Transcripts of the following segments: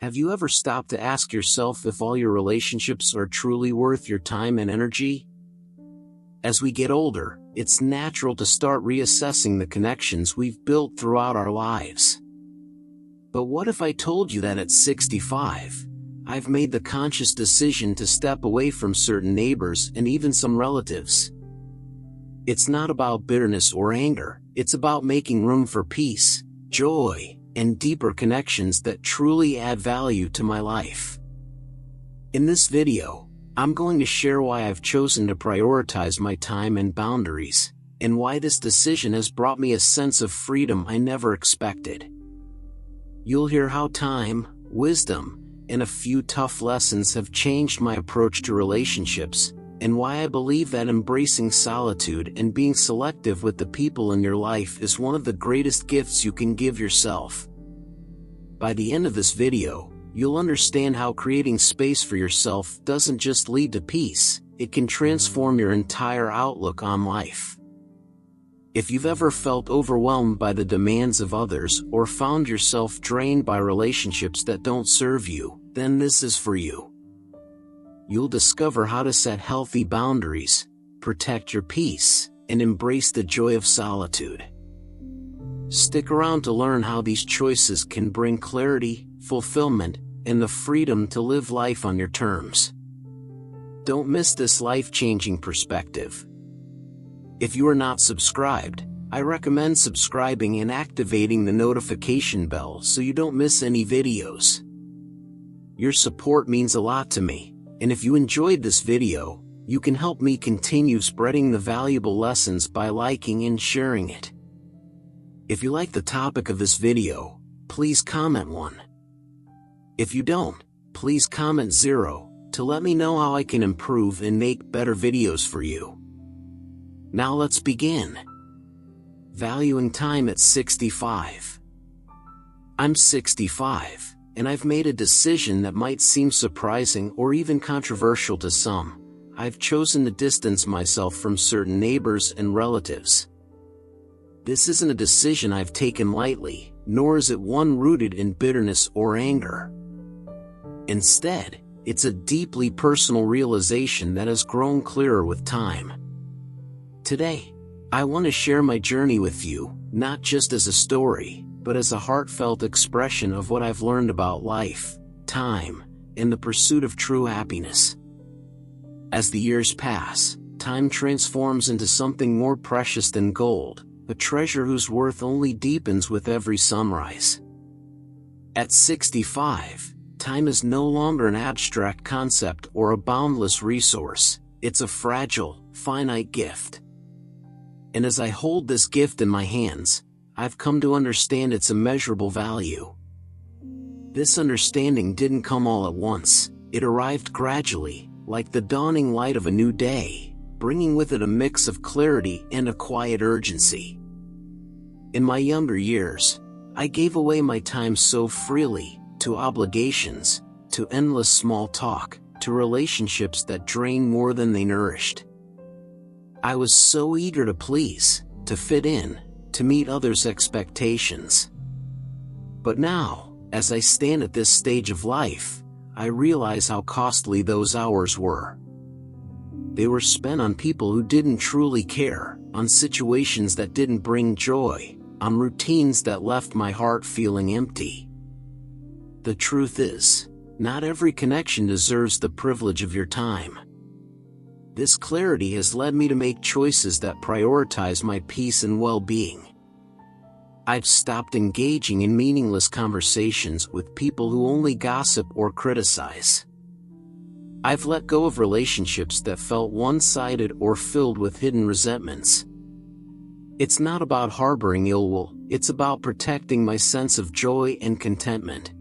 Have you ever stopped to ask yourself if all your relationships are truly worth your time and energy? As we get older, it's natural to start reassessing the connections we've built throughout our lives. But what if I told you that at 65, I've made the conscious decision to step away from certain neighbors and even some relatives? It's not about bitterness or anger, it's about making room for peace, joy, and deeper connections that truly add value to my life. In this video, I'm going to share why I've chosen to prioritize my time and boundaries, and why this decision has brought me a sense of freedom I never expected. You'll hear how time, wisdom, and a few tough lessons have changed my approach to relationships, and why I believe that embracing solitude and being selective with the people in your life is one of the greatest gifts you can give yourself. By the end of this video, you'll understand how creating space for yourself doesn't just lead to peace, it can transform your entire outlook on life. If you've ever felt overwhelmed by the demands of others or found yourself drained by relationships that don't serve you, then this is for you. You'll discover how to set healthy boundaries, protect your peace, and embrace the joy of solitude. Stick around to learn how these choices can bring clarity, fulfillment, and the freedom to live life on your terms. Don't miss this life-changing perspective. If you are not subscribed, I recommend subscribing and activating the notification bell so you don't miss any videos. Your support means a lot to me. And if you enjoyed this video, you can help me continue spreading the valuable lessons by liking and sharing it. If you like the topic of this video, please comment 1. If you don't, please comment 0, to let me know how I can improve and make better videos for you. Now let's begin. Valuing time at 65. I'm 65. And I've made a decision that might seem surprising or even controversial to some. I've chosen to distance myself from certain neighbors and relatives. This isn't a decision I've taken lightly, nor is it one rooted in bitterness or anger. Instead, it's a deeply personal realization that has grown clearer with time. Today, I want to share my journey with you, not just as a story, but as a heartfelt expression of what I've learned about life, time, and the pursuit of true happiness. As the years pass, time transforms into something more precious than gold, a treasure whose worth only deepens with every sunrise. At 65, time is no longer an abstract concept or a boundless resource, it's a fragile, finite gift. And as I hold this gift in my hands, I've come to understand its immeasurable value. This understanding didn't come all at once, it arrived gradually, like the dawning light of a new day, bringing with it a mix of clarity and a quiet urgency. In my younger years, I gave away my time so freely, to obligations, to endless small talk, to relationships that drained more than they nourished. I was so eager to please, to fit in, to meet others' expectations. But now, as I stand at this stage of life, I realize how costly those hours were. They were spent on people who didn't truly care, on situations that didn't bring joy, on routines that left my heart feeling empty. The truth is, not every connection deserves the privilege of your time. This clarity has led me to make choices that prioritize my peace and well-being. I've stopped engaging in meaningless conversations with people who only gossip or criticize. I've let go of relationships that felt one-sided or filled with hidden resentments. It's not about harboring ill will, it's about protecting my sense of joy and contentment.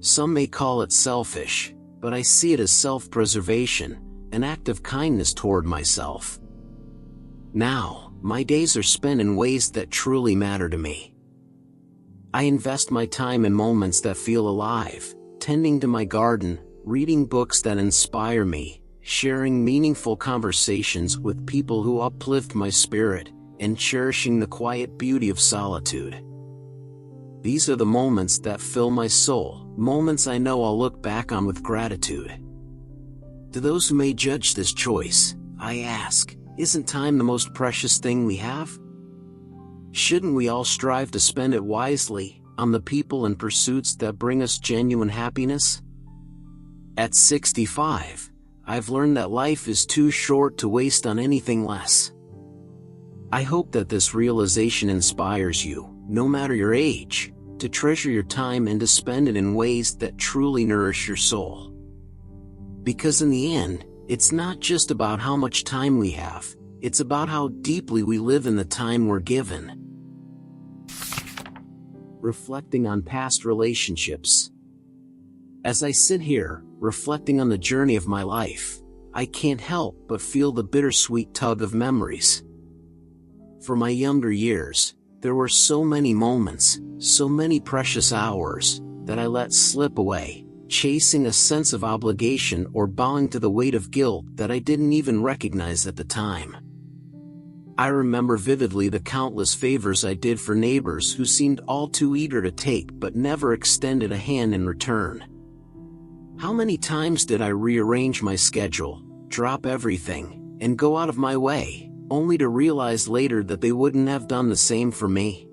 Some may call it selfish, but I see it as self-preservation, an act of kindness toward myself. Now, my days are spent in ways that truly matter to me. I invest my time in moments that feel alive, tending to my garden, reading books that inspire me, sharing meaningful conversations with people who uplift my spirit, and cherishing the quiet beauty of solitude. These are the moments that fill my soul, moments I know I'll look back on with gratitude. To those who may judge this choice, I ask, isn't time the most precious thing we have? Shouldn't we all strive to spend it wisely, on the people and pursuits that bring us genuine happiness? At 65, I've learned that life is too short to waste on anything less. I hope that this realization inspires you, no matter your age, to treasure your time and to spend it in ways that truly nourish your soul. Because in the end, it's not just about how much time we have, it's about how deeply we live in the time we're given. Reflecting on past relationships. As I sit here, reflecting on the journey of my life, I can't help but feel the bittersweet tug of memories. For my younger years, there were so many moments, so many precious hours, that I let slip away, chasing a sense of obligation or bowing to the weight of guilt that I didn't even recognize at the time. I remember vividly the countless favors I did for neighbors who seemed all too eager to take but never extended a hand in return. How many times did I rearrange my schedule, drop everything, and go out of my way, only to realize later that they wouldn't have done the same for me?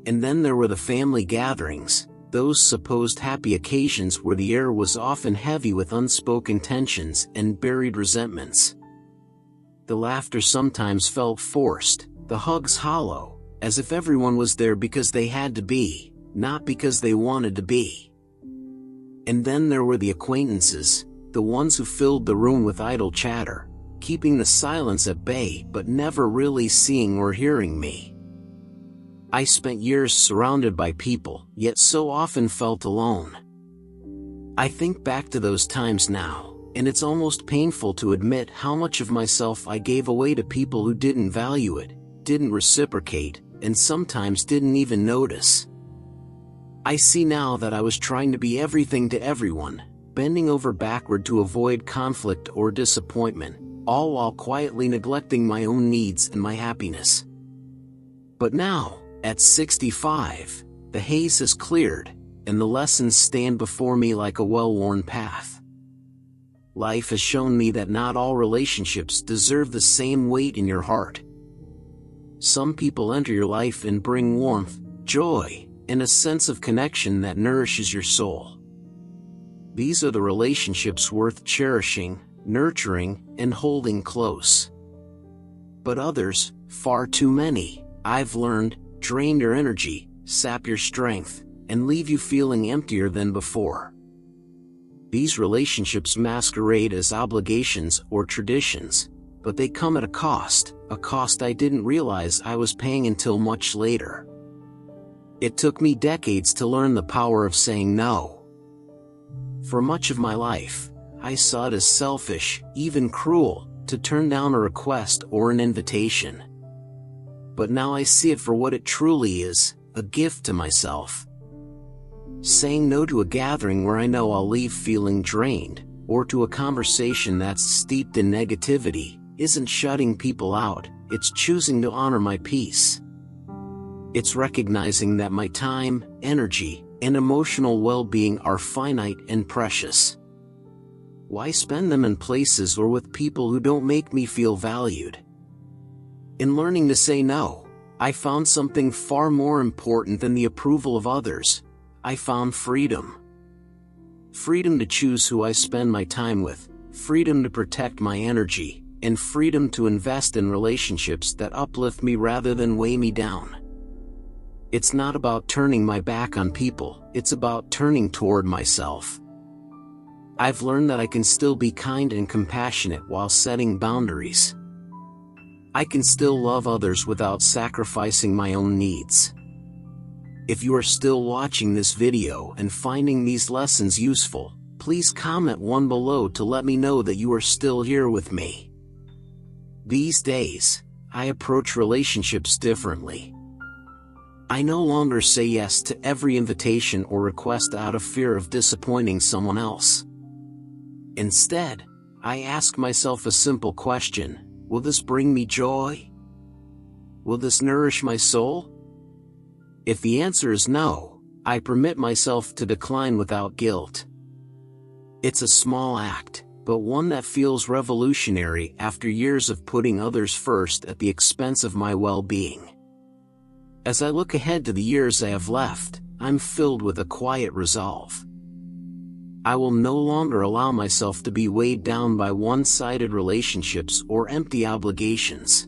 And then there were the family gatherings, those supposed happy occasions where the air was often heavy with unspoken tensions and buried resentments. The laughter sometimes felt forced, the hugs hollow, as if everyone was there because they had to be, not because they wanted to be. And then there were the acquaintances, the ones who filled the room with idle chatter, keeping the silence at bay but never really seeing or hearing me. I spent years surrounded by people, yet so often felt alone. I think back to those times now, and it's almost painful to admit how much of myself I gave away to people who didn't value it, didn't reciprocate, and sometimes didn't even notice. I see now that I was trying to be everything to everyone, bending over backward to avoid conflict or disappointment, all while quietly neglecting my own needs and my happiness. But now, at 65, the haze has cleared, and the lessons stand before me like a well-worn path. Life has shown me that not all relationships deserve the same weight in your heart. Some people enter your life and bring warmth, joy, and a sense of connection that nourishes your soul. These are the relationships worth cherishing, nurturing, and holding close. But others, far too many, I've learned, drain your energy, sap your strength, and leave you feeling emptier than before. These relationships masquerade as obligations or traditions, but they come at a cost I didn't realize I was paying until much later. It took me decades to learn the power of saying no. For much of my life, I saw it as selfish, even cruel, to turn down a request or an invitation. But now I see it for what it truly is, a gift to myself. Saying no to a gathering where I know I'll leave feeling drained, or to a conversation that's steeped in negativity, isn't shutting people out, it's choosing to honor my peace. It's recognizing that my time, energy, and emotional well-being are finite and precious. Why spend them in places or with people who don't make me feel valued? In learning to say no, I found something far more important than the approval of others. I found freedom. Freedom to choose who I spend my time with, freedom to protect my energy, and freedom to invest in relationships that uplift me rather than weigh me down. It's not about turning my back on people, it's about turning toward myself. I've learned that I can still be kind and compassionate while setting boundaries. I can still love others without sacrificing my own needs. If you are still watching this video and finding these lessons useful, please comment one below to let me know that you are still here with me. These days, I approach relationships differently. I no longer say yes to every invitation or request out of fear of disappointing someone else. Instead, I ask myself a simple question: will this bring me joy? Will this nourish my soul? If the answer is no, I permit myself to decline without guilt. It's a small act, but one that feels revolutionary after years of putting others first at the expense of my well-being. As I look ahead to the years I have left, I'm filled with a quiet resolve. I will no longer allow myself to be weighed down by one-sided relationships or empty obligations.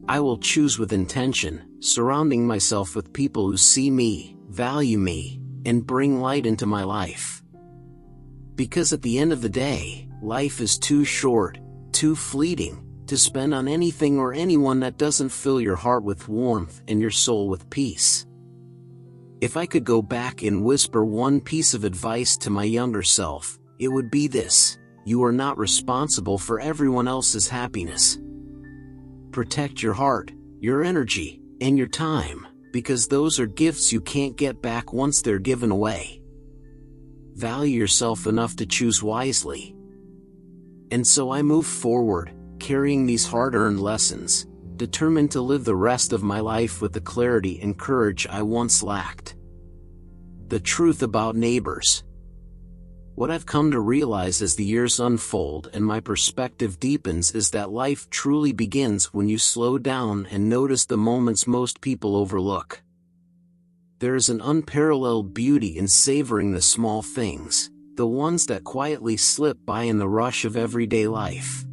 I will choose with intention, surrounding myself with people who see me, value me, and bring light into my life. Because at the end of the day, life is too short, too fleeting, to spend on anything or anyone that doesn't fill your heart with warmth and your soul with peace. If I could go back and whisper one piece of advice to my younger self, it would be this: you are not responsible for everyone else's happiness. Protect your heart, your energy, and your time, because those are gifts you can't get back once they're given away. Value yourself enough to choose wisely. And so I move forward, carrying these hard-earned lessons, determined to live the rest of my life with the clarity and courage I once lacked. The truth about neighbors. What I've come to realize as the years unfold and my perspective deepens is that life truly begins when you slow down and notice the moments most people overlook. There is an unparalleled beauty in savoring the small things, the ones that quietly slip by in the rush of everyday life.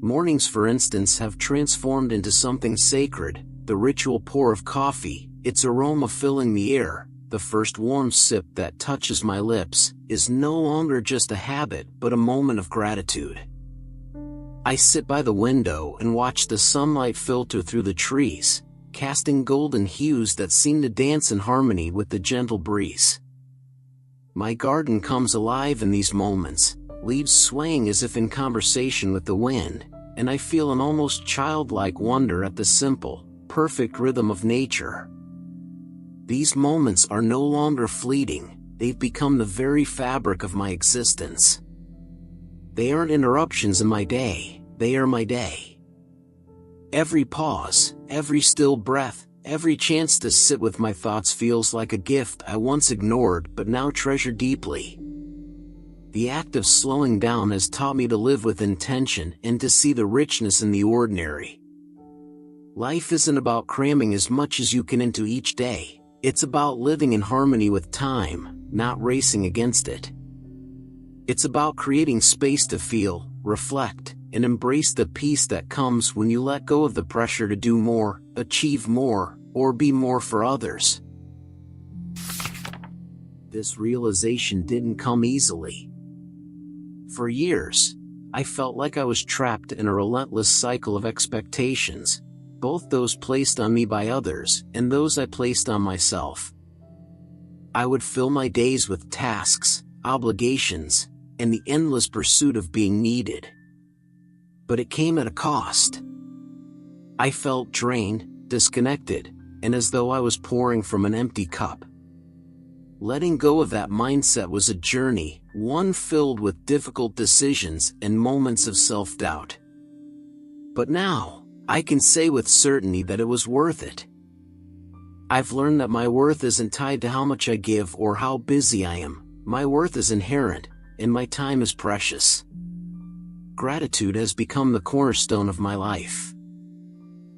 Mornings, for instance, have transformed into something sacred: the ritual pour of coffee, its aroma filling the air, the first warm sip that touches my lips, is no longer just a habit but a moment of gratitude. I sit by the window and watch the sunlight filter through the trees, casting golden hues that seem to dance in harmony with the gentle breeze. My garden comes alive in these moments, leaves swaying as if in conversation with the wind, and I feel an almost childlike wonder at the simple, perfect rhythm of nature. These moments are no longer fleeting, they've become the very fabric of my existence. They aren't interruptions in my day, they are my day. Every pause, every still breath, every chance to sit with my thoughts feels like a gift I once ignored but now treasure deeply. The act of slowing down has taught me to live with intention and to see the richness in the ordinary. Life isn't about cramming as much as you can into each day, it's about living in harmony with time, not racing against it. It's about creating space to feel, reflect, and embrace the peace that comes when you let go of the pressure to do more, achieve more, or be more for others. This realization didn't come easily. For years, I felt like I was trapped in a relentless cycle of expectations, both those placed on me by others and those I placed on myself. I would fill my days with tasks, obligations, and the endless pursuit of being needed. But it came at a cost. I felt drained, disconnected, and as though I was pouring from an empty cup. Letting go of that mindset was a journey, one filled with difficult decisions and moments of self-doubt. But now, I can say with certainty that it was worth it. I've learned that my worth isn't tied to how much I give or how busy I am. My worth is inherent, and my time is precious. Gratitude has become the cornerstone of my life.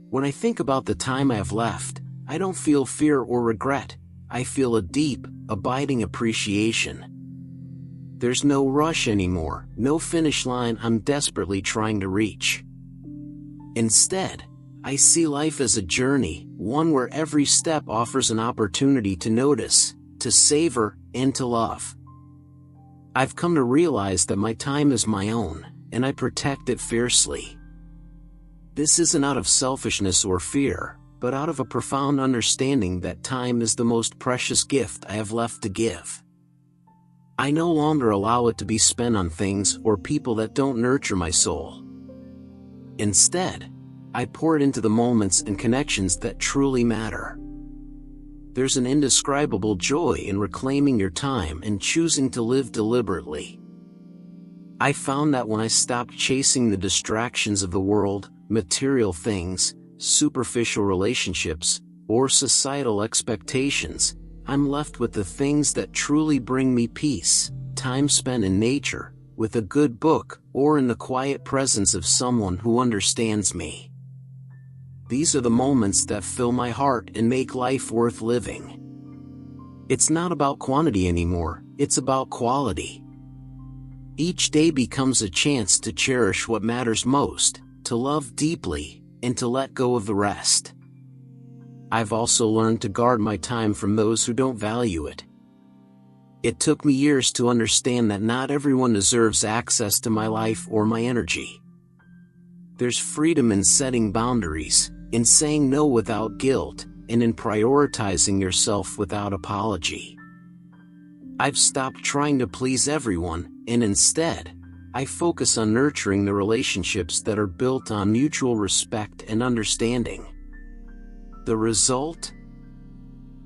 When I think about the time I have left, I don't feel fear or regret. I feel a deep, abiding appreciation. There's no rush anymore, no finish line I'm desperately trying to reach. Instead, I see life as a journey, one where every step offers an opportunity to notice, to savor, and to love. I've come to realize that my time is my own, and I protect it fiercely. This isn't out of selfishness or fear, but out of a profound understanding that time is the most precious gift I have left to give. I no longer allow it to be spent on things or people that don't nurture my soul. Instead, I pour it into the moments and connections that truly matter. There's an indescribable joy in reclaiming your time and choosing to live deliberately. I found that when I stopped chasing the distractions of the world, material things, superficial relationships, or societal expectations, I'm left with the things that truly bring me peace: time spent in nature, with a good book, or in the quiet presence of someone who understands me. These are the moments that fill my heart and make life worth living. It's not about quantity anymore, it's about quality. Each day becomes a chance to cherish what matters most, to love deeply, and to let go of the rest. I've also learned to guard my time from those who don't value it. It took me years to understand that not everyone deserves access to my life or my energy. There's freedom in setting boundaries, in saying no without guilt, and in prioritizing yourself without apology. I've stopped trying to please everyone, and instead, I focus on nurturing the relationships that are built on mutual respect and understanding. The result?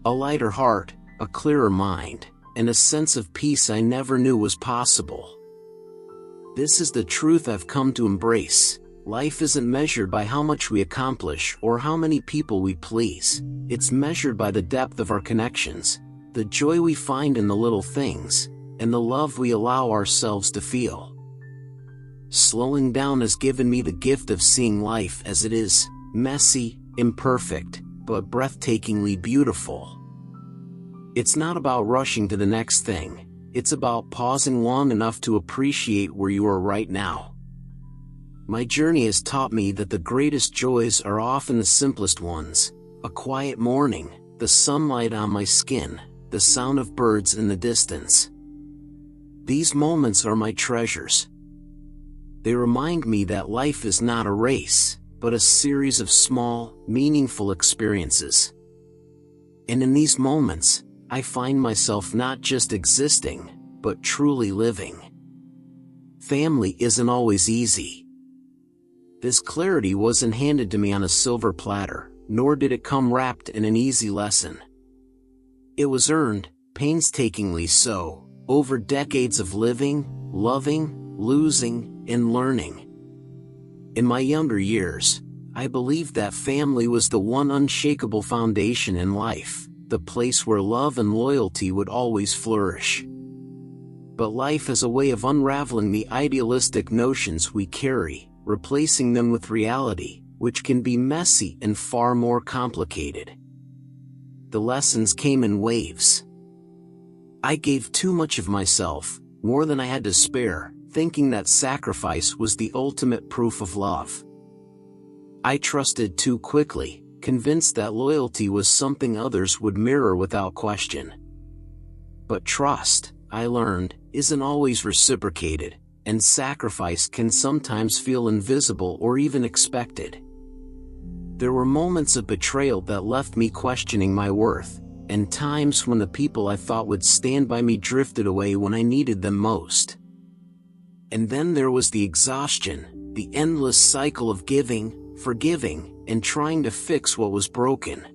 A lighter heart, a clearer mind, and a sense of peace I never knew was possible. This is the truth I've come to embrace. Life isn't measured by how much we accomplish or how many people we please. It's measured by the depth of our connections, the joy we find in the little things, and the love we allow ourselves to feel. Slowing down has given me the gift of seeing life as it is: messy, imperfect, but breathtakingly beautiful. It's not about rushing to the next thing, it's about pausing long enough to appreciate where you are right now. My journey has taught me that the greatest joys are often the simplest ones: a quiet morning, the sunlight on my skin, the sound of birds in the distance. These moments are my treasures. They remind me that life is not a race, but a series of small, meaningful experiences. And in these moments, I find myself not just existing, but truly living. Family isn't always easy. This clarity wasn't handed to me on a silver platter, nor did it come wrapped in an easy lesson. It was earned, painstakingly so, over decades of living, loving, losing, and learning. In my younger years, I believed that family was the one unshakable foundation in life, the place where love and loyalty would always flourish. But life has a way of unraveling the idealistic notions we carry, replacing them with reality, which can be messy and far more complicated. The lessons came in waves. I gave too much of myself, more than I had to spare, thinking that sacrifice was the ultimate proof of love. I trusted too quickly, convinced that loyalty was something others would mirror without question. But trust, I learned, isn't always reciprocated, and sacrifice can sometimes feel invisible or even expected. There were moments of betrayal that left me questioning my worth, and times when the people I thought would stand by me drifted away when I needed them most. And then there was the exhaustion, the endless cycle of giving, forgiving, and trying to fix what was broken.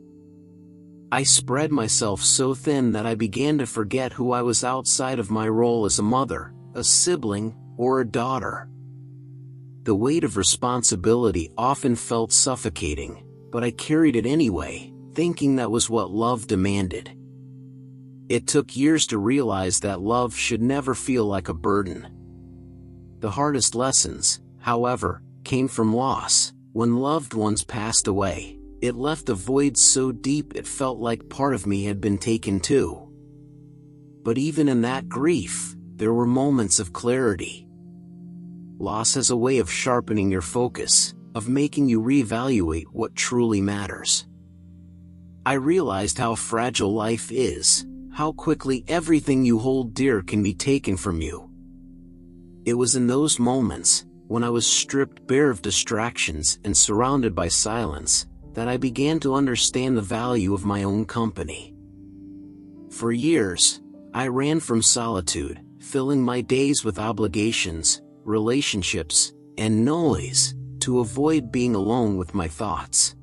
I spread myself so thin that I began to forget who I was outside of my role as a mother, a sibling, or a daughter. The weight of responsibility often felt suffocating, but I carried it anyway, thinking that was what love demanded. It took years to realize that love should never feel like a burden. The hardest lessons, however, came from loss. When loved ones passed away, it left a void so deep it felt like part of me had been taken too. But even in that grief, there were moments of clarity. Loss has a way of sharpening your focus, of making you reevaluate what truly matters. I realized how fragile life is, how quickly everything you hold dear can be taken from you. It was in those moments, when I was stripped bare of distractions and surrounded by silence, that I began to understand the value of my own company. For years, I ran from solitude, filling my days with obligations, relationships, and noise, to avoid being alone with my thoughts.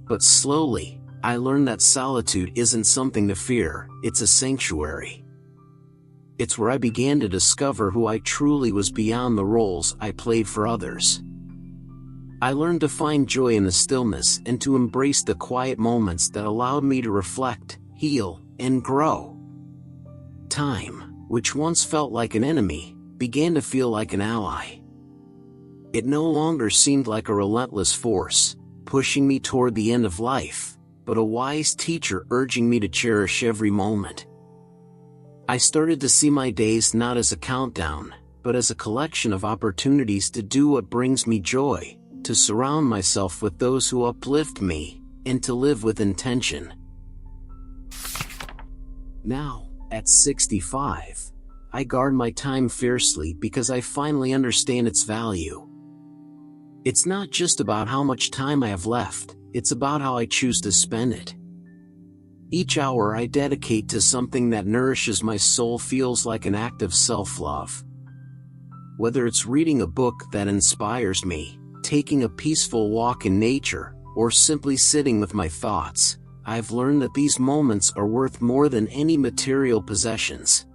But slowly, I learned that solitude isn't something to fear, it's a sanctuary. It's where I began to discover who I truly was beyond the roles I played for others. I learned to find joy in the stillness and to embrace the quiet moments that allowed me to reflect, heal, and grow. Time, which once felt like an enemy, began to feel like an ally. It no longer seemed like a relentless force, pushing me toward the end of life, but a wise teacher urging me to cherish every moment. I started to see my days not as a countdown, but as a collection of opportunities to do what brings me joy, to surround myself with those who uplift me, and to live with intention. Now, at 65, I guard my time fiercely because I finally understand its value. It's not just about how much time I have left, it's about how I choose to spend it. Each hour I dedicate to something that nourishes my soul feels like an act of self-love. Whether it's reading a book that inspires me, taking a peaceful walk in nature, or simply sitting with my thoughts, I've learned that these moments are worth more than any material possessions.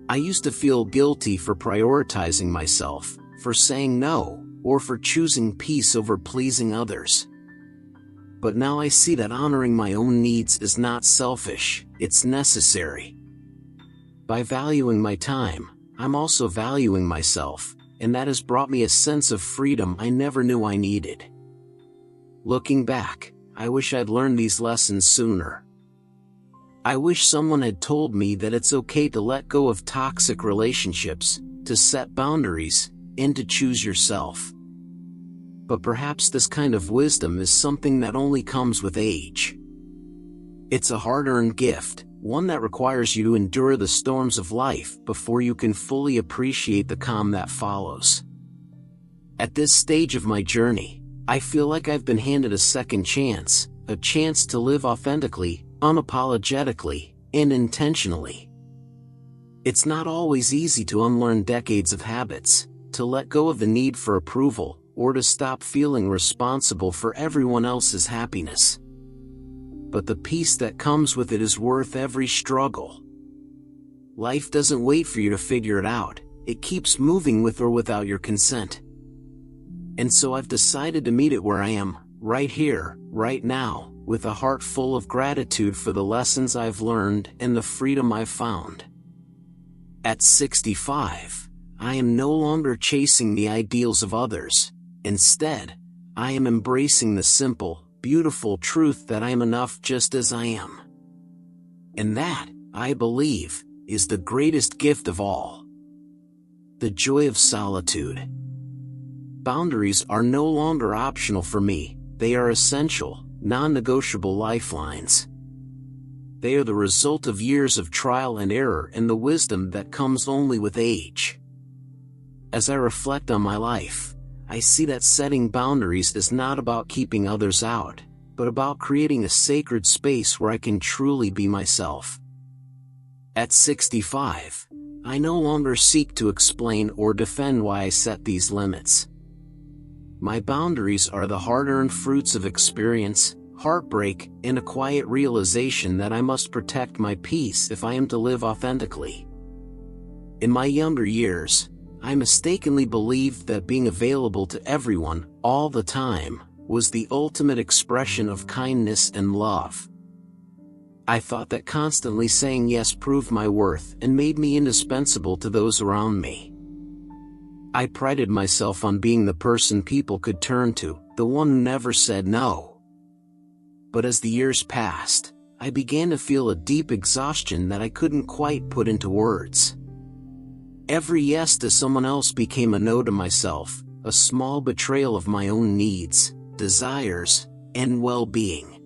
I used to feel guilty for prioritizing myself, for saying no, or for choosing peace over pleasing others. But now I see that honoring my own needs is not selfish, it's necessary. By valuing my time, I'm also valuing myself, and that has brought me a sense of freedom I never knew I needed. Looking back, I wish I'd learned these lessons sooner. I wish someone had told me that it's okay to let go of toxic relationships, to set boundaries, and to choose yourself. But perhaps this kind of wisdom is something that only comes with age. It's a hard-earned gift, one that requires you to endure the storms of life before you can fully appreciate the calm that follows. At this stage of my journey, I feel like I've been handed a second chance, a chance to live authentically, unapologetically, and intentionally. It's not always easy to unlearn decades of habits, to let go of the need for approval, or to stop feeling responsible for everyone else's happiness. But the peace that comes with it is worth every struggle. Life doesn't wait for you to figure it out, it keeps moving with or without your consent. And so I've decided to meet it where I am, right here, right now, with a heart full of gratitude for the lessons I've learned and the freedom I've found. At 65, I am no longer chasing the ideals of others. Instead, I am embracing the simple, beautiful truth that I am enough just as I am. And that, I believe, is the greatest gift of all. The joy of solitude. Boundaries are no longer optional for me, they are essential, non-negotiable lifelines. They are the result of years of trial and error and the wisdom that comes only with age. As I reflect on my life, I see that setting boundaries is not about keeping others out, but about creating a sacred space where I can truly be myself. At 65, I no longer seek to explain or defend why I set these limits. My boundaries are the hard-earned fruits of experience, heartbreak, and a quiet realization that I must protect my peace if I am to live authentically. In my younger years, I mistakenly believed that being available to everyone, all the time, was the ultimate expression of kindness and love. I thought that constantly saying yes proved my worth and made me indispensable to those around me. I prided myself on being the person people could turn to, the one who never said no. But as the years passed, I began to feel a deep exhaustion that I couldn't quite put into words. Every yes to someone else became a no to myself, a small betrayal of my own needs, desires, and well-being.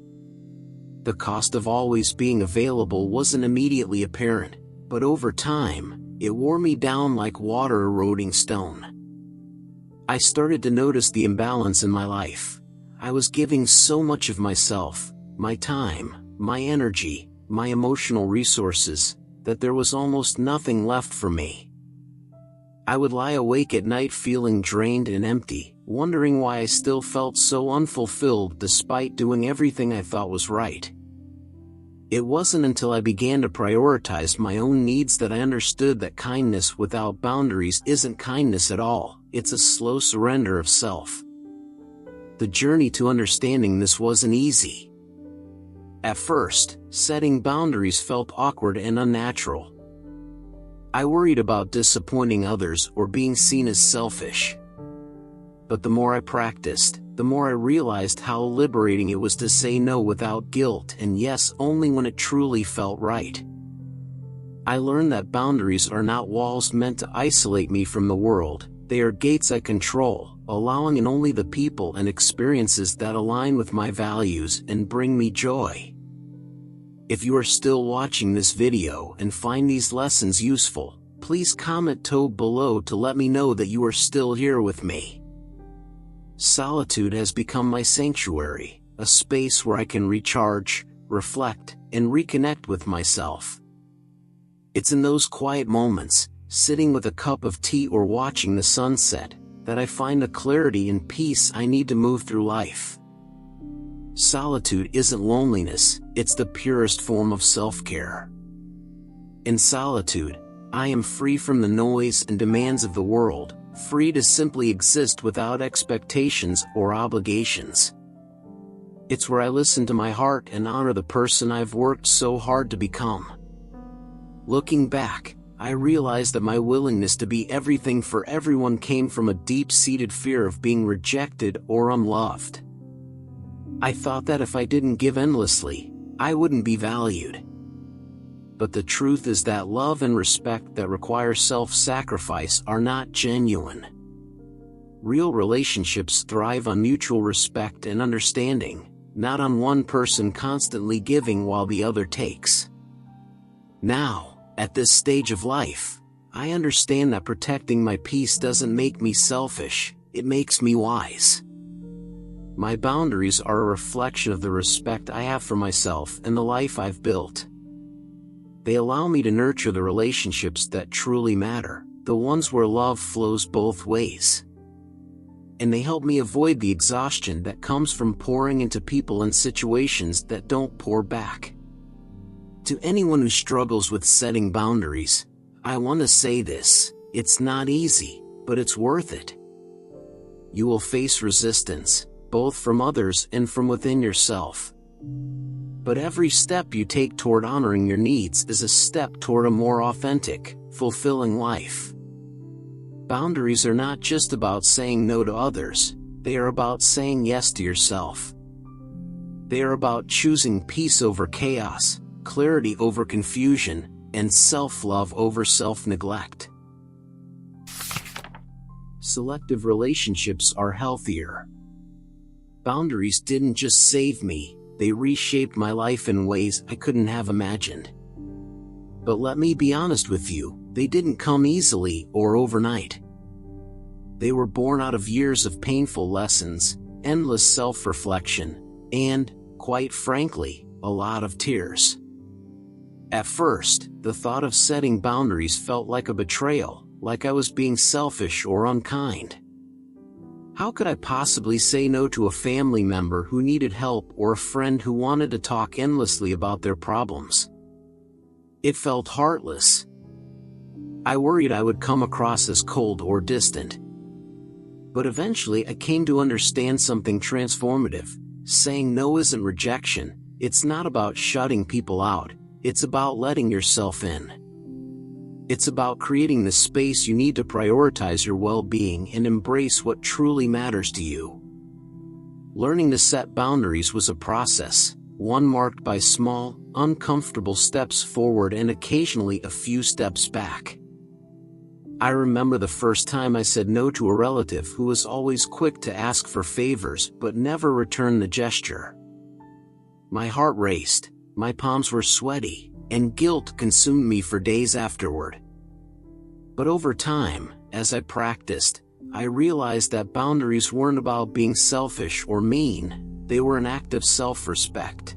The cost of always being available wasn't immediately apparent, but over time, it wore me down like water eroding stone. I started to notice the imbalance in my life. I was giving so much of myself, my time, my energy, my emotional resources, that there was almost nothing left for me. I would lie awake at night feeling drained and empty, wondering why I still felt so unfulfilled despite doing everything I thought was right. It wasn't until I began to prioritize my own needs that I understood that kindness without boundaries isn't kindness at all, it's a slow surrender of self. The journey to understanding this wasn't easy. At first, setting boundaries felt awkward and unnatural. I worried about disappointing others or being seen as selfish. But the more I practiced, the more I realized how liberating it was to say no without guilt and yes only when it truly felt right. I learned that boundaries are not walls meant to isolate me from the world, they are gates I control, allowing in only the people and experiences that align with my values and bring me joy. If you are still watching this video and find these lessons useful, please comment below to let me know that you are still here with me. Solitude has become my sanctuary, a space where I can recharge, reflect, and reconnect with myself. It's in those quiet moments, sitting with a cup of tea or watching the sunset, that I find the clarity and peace I need to move through life. Solitude isn't loneliness, it's the purest form of self-care. In solitude, I am free from the noise and demands of the world, free to simply exist without expectations or obligations. It's where I listen to my heart and honor the person I've worked so hard to become. Looking back, I realized that my willingness to be everything for everyone came from a deep-seated fear of being rejected or unloved. I thought that if I didn't give endlessly, I wouldn't be valued. But the truth is that love and respect that require self-sacrifice are not genuine. Real relationships thrive on mutual respect and understanding, not on one person constantly giving while the other takes. Now, at this stage of life, I understand that protecting my peace doesn't make me selfish, it makes me wise. My boundaries are a reflection of the respect I have for myself and the life I've built. They allow me to nurture the relationships that truly matter, the ones where love flows both ways. And they help me avoid the exhaustion that comes from pouring into people and situations that don't pour back. To anyone who struggles with setting boundaries, I want to say this: it's not easy, but it's worth it. You will face resistance, both from others and from within yourself. But every step you take toward honoring your needs is a step toward a more authentic, fulfilling life. Boundaries are not just about saying no to others, they are about saying yes to yourself. They are about choosing peace over chaos, clarity over confusion, and self-love over self-neglect. Selective relationships are healthier. Boundaries didn't just save me, they reshaped my life in ways I couldn't have imagined. But let me be honest with you, they didn't come easily or overnight. They were born out of years of painful lessons, endless self-reflection, and, quite frankly, a lot of tears. At first, the thought of setting boundaries felt like a betrayal, like I was being selfish or unkind. How could I possibly say no to a family member who needed help or a friend who wanted to talk endlessly about their problems? It felt heartless. I worried I would come across as cold or distant. But eventually I came to understand something transformative. Saying no isn't rejection, it's not about shutting people out, it's about letting yourself in. It's about creating the space you need to prioritize your well-being and embrace what truly matters to you. Learning to set boundaries was a process, one marked by small, uncomfortable steps forward and occasionally a few steps back. I remember the first time I said no to a relative who was always quick to ask for favors but never returned the gesture. My heart raced, my palms were sweaty, and guilt consumed me for days afterward. But over time, as I practiced, I realized that boundaries weren't about being selfish or mean, they were an act of self-respect.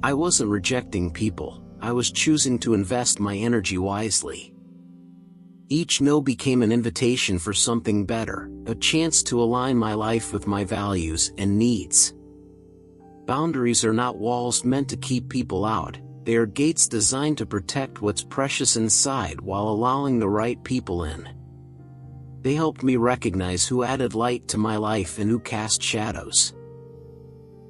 I wasn't rejecting people, I was choosing to invest my energy wisely. Each no became an invitation for something better, a chance to align my life with my values and needs. Boundaries are not walls meant to keep people out, they are gates designed to protect what's precious inside while allowing the right people in. They helped me recognize who added light to my life and who cast shadows.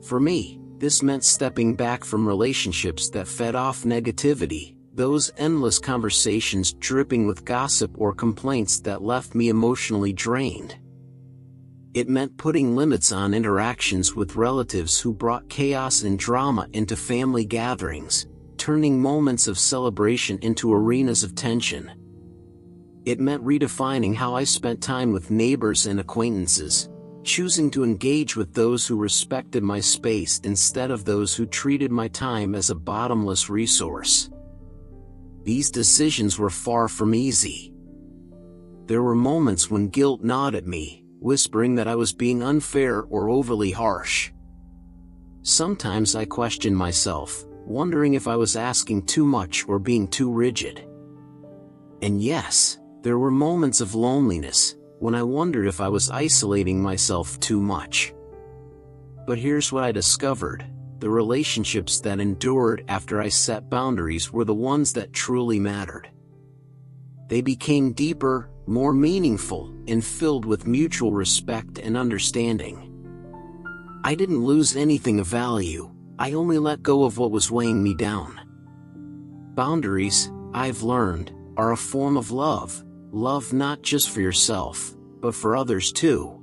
For me, This meant stepping back from relationships that fed off negativity, those endless conversations dripping with gossip or complaints that left me emotionally drained. It meant putting limits on interactions with relatives who brought chaos and drama into family gatherings, turning moments of celebration into arenas of tension. It meant redefining how I spent time with neighbors and acquaintances, choosing to engage with those who respected my space instead of those who treated my time as a bottomless resource. These decisions were far from easy. There were moments when guilt gnawed at me, whispering that I was being unfair or overly harsh. Sometimes I questioned myself, wondering if I was asking too much or being too rigid. And yes, there were moments of loneliness, when I wondered if I was isolating myself too much. But here's what I discovered: the relationships that endured after I set boundaries were the ones that truly mattered. They became deeper, more meaningful, and filled with mutual respect and understanding. I didn't lose anything of value, I only let go of what was weighing me down. Boundaries, I've learned, are a form of love, love not just for yourself, but for others too.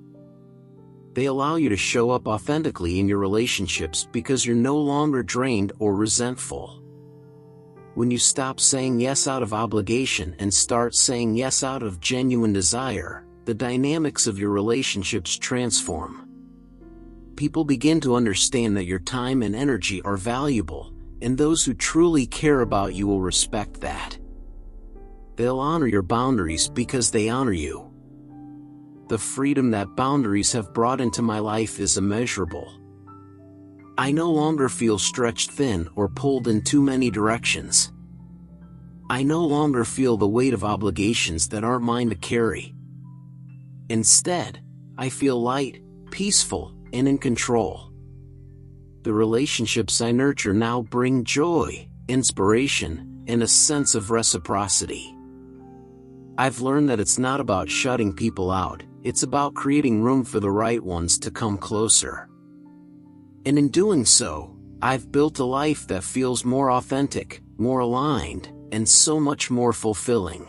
They allow you to show up authentically in your relationships because you're no longer drained or resentful. When you stop saying yes out of obligation and start saying yes out of genuine desire, the dynamics of your relationships transform. People begin to understand that your time and energy are valuable, and those who truly care about you will respect that. They'll honor your boundaries because they honor you. The freedom that boundaries have brought into my life is immeasurable. I no longer feel stretched thin or pulled in too many directions. I no longer feel the weight of obligations that aren't mine to carry. Instead, I feel light, peaceful, and in control. The relationships I nurture now bring joy, inspiration, and a sense of reciprocity. I've learned that it's not about shutting people out, it's about creating room for the right ones to come closer. And in doing so, I've built a life that feels more authentic, more aligned, and so much more fulfilling.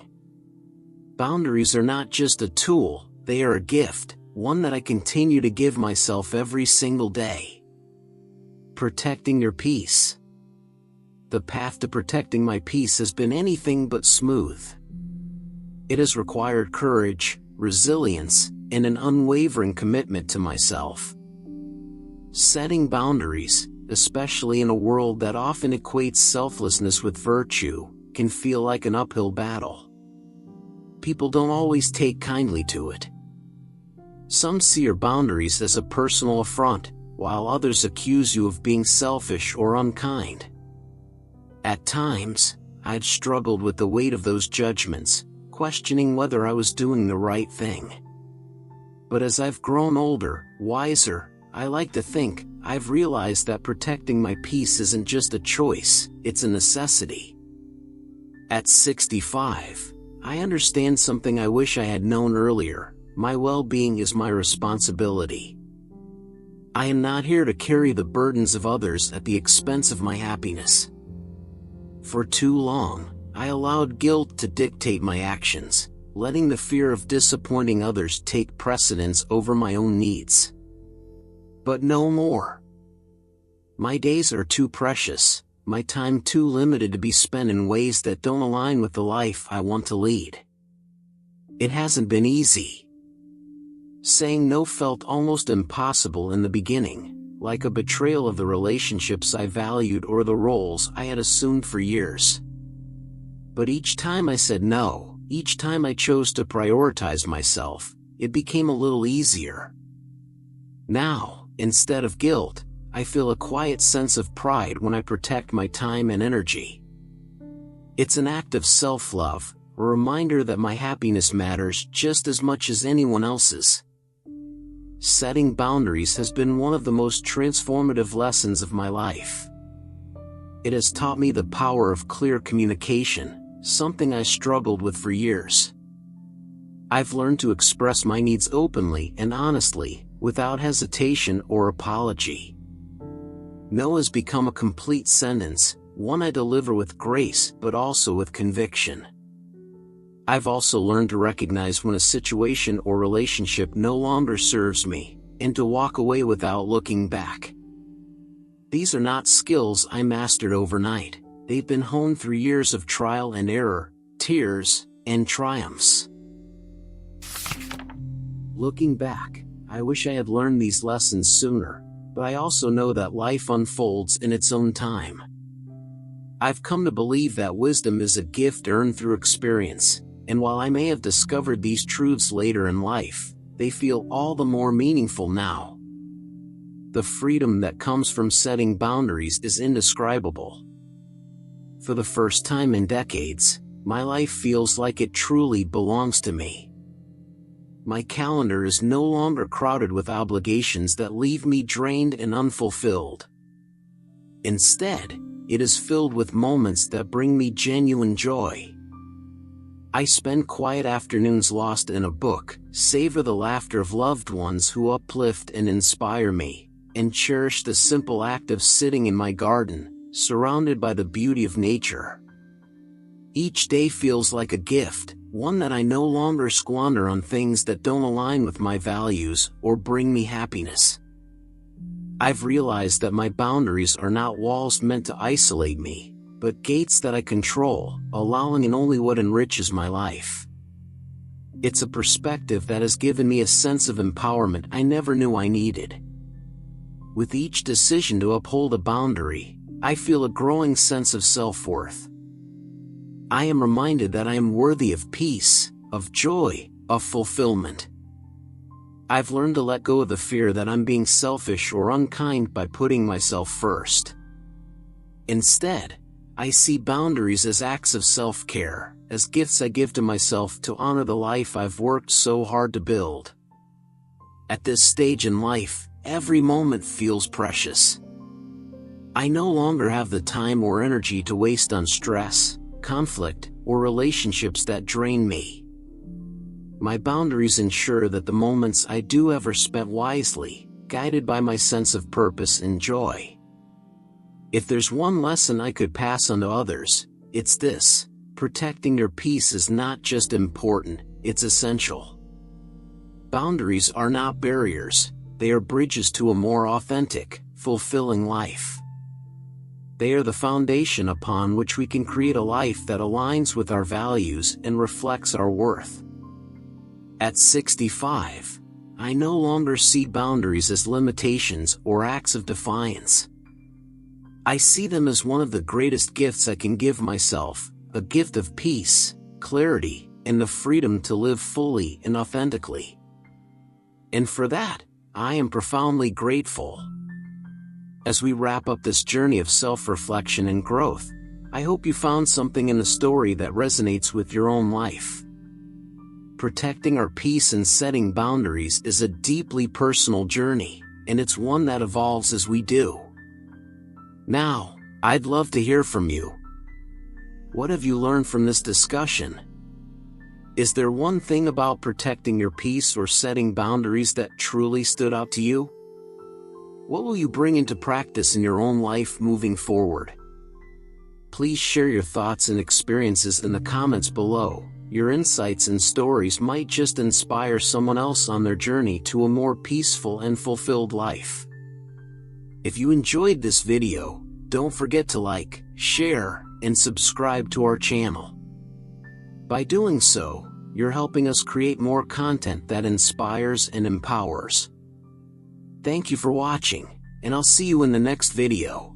Boundaries are not just a tool, they are a gift, one that I continue to give myself every single day. Protecting your peace. The path to protecting my peace has been anything but smooth. It has required courage, resilience, and an unwavering commitment to myself. Setting boundaries, especially in a world that often equates selflessness with virtue, can feel like an uphill battle. People don't always take kindly to it. Some see your boundaries as a personal affront, while others accuse you of being selfish or unkind. At times, I'd struggled with the weight of those judgments, questioning whether I was doing the right thing. But as I've grown older, wiser, I like to think, I've realized that protecting my peace isn't just a choice, it's a necessity. At 65, I understand something I wish I had known earlier: my well-being is my responsibility. I am not here to carry the burdens of others at the expense of my happiness. For too long, I allowed guilt to dictate my actions, letting the fear of disappointing others take precedence over my own needs. But no more. My days are too precious, my time too limited to be spent in ways that don't align with the life I want to lead. It hasn't been easy. Saying no felt almost impossible in the beginning, like a betrayal of the relationships I valued or the roles I had assumed for years. But each time I said no, each time I chose to prioritize myself, it became a little easier. Now, instead of guilt, I feel a quiet sense of pride when I protect my time and energy. It's an act of self-love, a reminder that my happiness matters just as much as anyone else's. Setting boundaries has been one of the most transformative lessons of my life. It has taught me the power of clear communication, something I struggled with for years. I've learned to express my needs openly and honestly, without hesitation or apology. No has become a complete sentence, one I deliver with grace but also with conviction. I've also learned to recognize when a situation or relationship no longer serves me, and to walk away without looking back. These are not skills I mastered overnight. They've been honed through years of trial and error, tears, and triumphs. Looking back, I wish I had learned these lessons sooner, but I also know that life unfolds in its own time. I've come to believe that wisdom is a gift earned through experience, and while I may have discovered these truths later in life, they feel all the more meaningful now. The freedom that comes from setting boundaries is indescribable. For the first time in decades, my life feels like it truly belongs to me. My calendar is no longer crowded with obligations that leave me drained and unfulfilled. Instead, it is filled with moments that bring me genuine joy. I spend quiet afternoons lost in a book, savor the laughter of loved ones who uplift and inspire me, and cherish the simple act of sitting in my garden, surrounded by the beauty of nature. Each day feels like a gift, one that I no longer squander on things that don't align with my values or bring me happiness. I've realized that my boundaries are not walls meant to isolate me, but gates that I control, allowing in only what enriches my life. It's a perspective that has given me a sense of empowerment I never knew I needed. With each decision to uphold a boundary, I feel a growing sense of self-worth. I am reminded that I am worthy of peace, of joy, of fulfillment. I've learned to let go of the fear that I'm being selfish or unkind by putting myself first. Instead, I see boundaries as acts of self-care, as gifts I give to myself to honor the life I've worked so hard to build. At this stage in life, every moment feels precious. I no longer have the time or energy to waste on stress, conflict, or relationships that drain me. My boundaries ensure that the moments I do have are spent wisely, guided by my sense of purpose and joy. If there's one lesson I could pass on to others, it's this: protecting your peace is not just important, it's essential. Boundaries are not barriers, they are bridges to a more authentic, fulfilling life. They are the foundation upon which we can create a life that aligns with our values and reflects our worth. At 65, I no longer see boundaries as limitations or acts of defiance. I see them as one of the greatest gifts I can give myself, a gift of peace, clarity, and the freedom to live fully and authentically. And for that, I am profoundly grateful. As we wrap up this journey of self-reflection and growth, I hope you found something in the story that resonates with your own life. Protecting our peace and setting boundaries is a deeply personal journey, and it's one that evolves as we do. Now, I'd love to hear from you. What have you learned from this discussion? Is there one thing about protecting your peace or setting boundaries that truly stood out to you? What will you bring into practice in your own life moving forward? Please share your thoughts and experiences in the comments below. Your insights and stories might just inspire someone else on their journey to a more peaceful and fulfilled life. If you enjoyed this video, don't forget to like, share, and subscribe to our channel. By doing so, you're helping us create more content that inspires and empowers. Thank you for watching, and I'll see you in the next video.